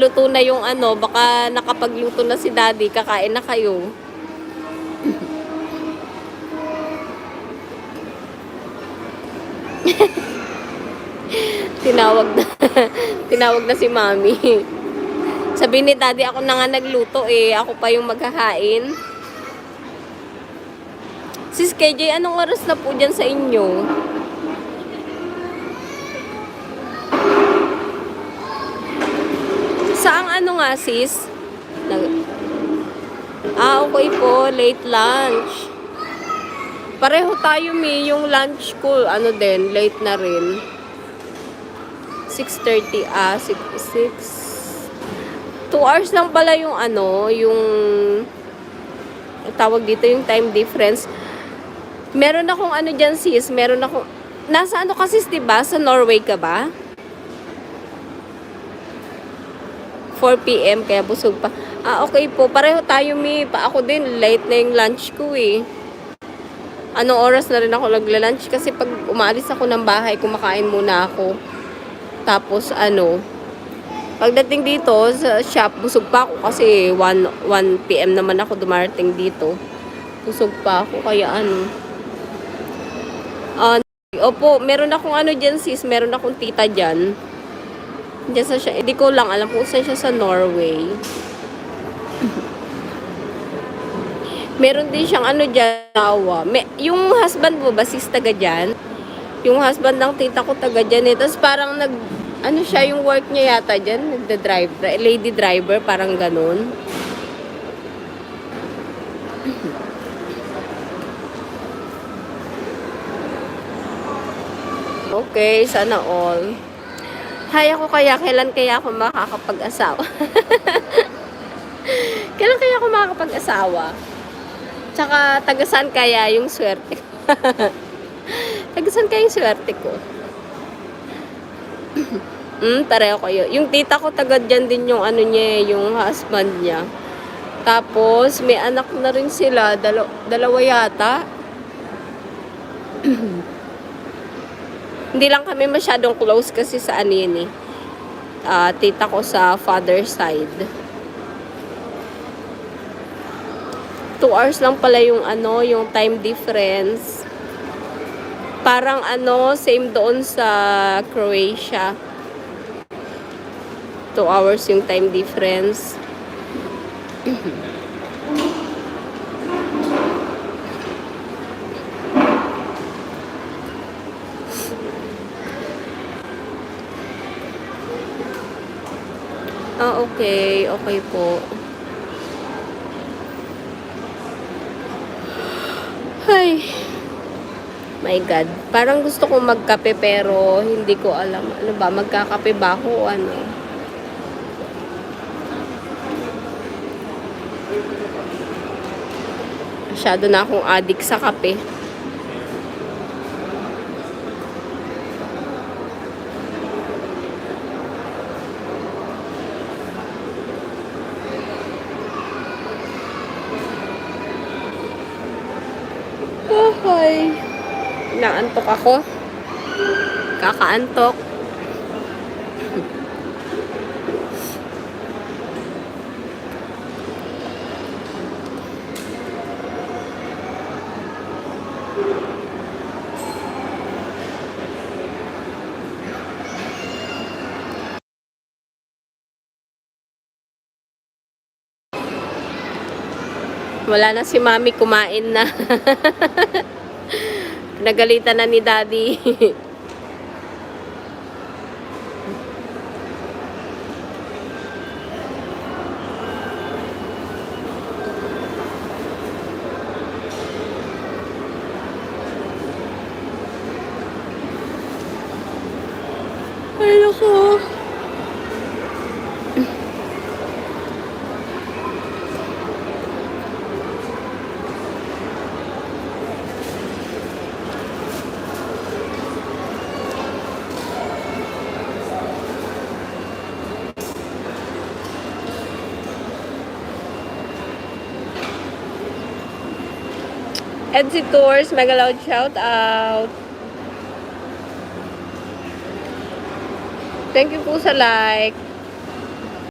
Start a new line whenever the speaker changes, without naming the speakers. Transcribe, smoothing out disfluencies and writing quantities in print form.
Luto na yung ano, baka nakapagluto na si daddy, kakain na kayo. Tinawag na, tinawag na si mami. Sabi ni daddy, ako na nga nagluto eh, ako pa yung maghahain. Sis KJ, anong oras na po dyan sa inyo? Saang ano nga sis? Okay po, late lunch. Pareho tayo yung lunch ko, ano din, late na rin. 6:30, 2 hours lang pala yung ano, yung tawag dito yung time difference. Meron akong ano dyan sis, meron akong, nasa ano kasi diba, sa Norway ka ba? 4 PM, kaya busog pa. Okay po, pareho tayo ako din, late na yung lunch ko eh. Anong oras na rin ako nagla-lunch kasi pag umalis ako ng bahay, kumakain muna ako. Tapos pagdating dito sa shop, busog pa ako kasi 1 PM naman ako dumarating dito. Busog pa ako, kaya opo, meron akong dyan sis, meron akong tita dyan. Diyan sa siya, hindi ko lang alam kung saan siya sa Norway. Meron din siyang dyan, yung husband mo ba sis taga dyan? Yung husband ng tita ko taga dyan eh. Tapos parang siya yung work niya yata dyan, nagda-driver, lady driver, parang ganun. Okay, sana all. Hay ako kailan kaya ako makakapag-asawa? Kailan kaya ako makakapag-asawa? Tsaka, tagasan kaya yung swerte ko? Tagasan kaya yung swerte ko? Pareho kayo. Yung tita ko taga dyan din yung niya, yung husband niya. Tapos, may anak na rin sila, dalawa yata. Hindi lang kami masyadong close kasi sa yun eh. Tita ko sa father side. 2 hours lang pala yung yung time difference. Parang same doon sa Croatia. 2 hours yung time difference. Okay. Okay po. Ay. My God. Parang gusto kong magkape pero hindi ko alam. Ano ba? Magkakape ba ako o ano? Masyado na akong addict sa kape. Okay. Naantok ako. Kakaantok. Wala na si mami, kumain na. Nagalitan na ni daddy. Ay, naku. Edsy Tours, mega loud shout out. Thank you po sa like.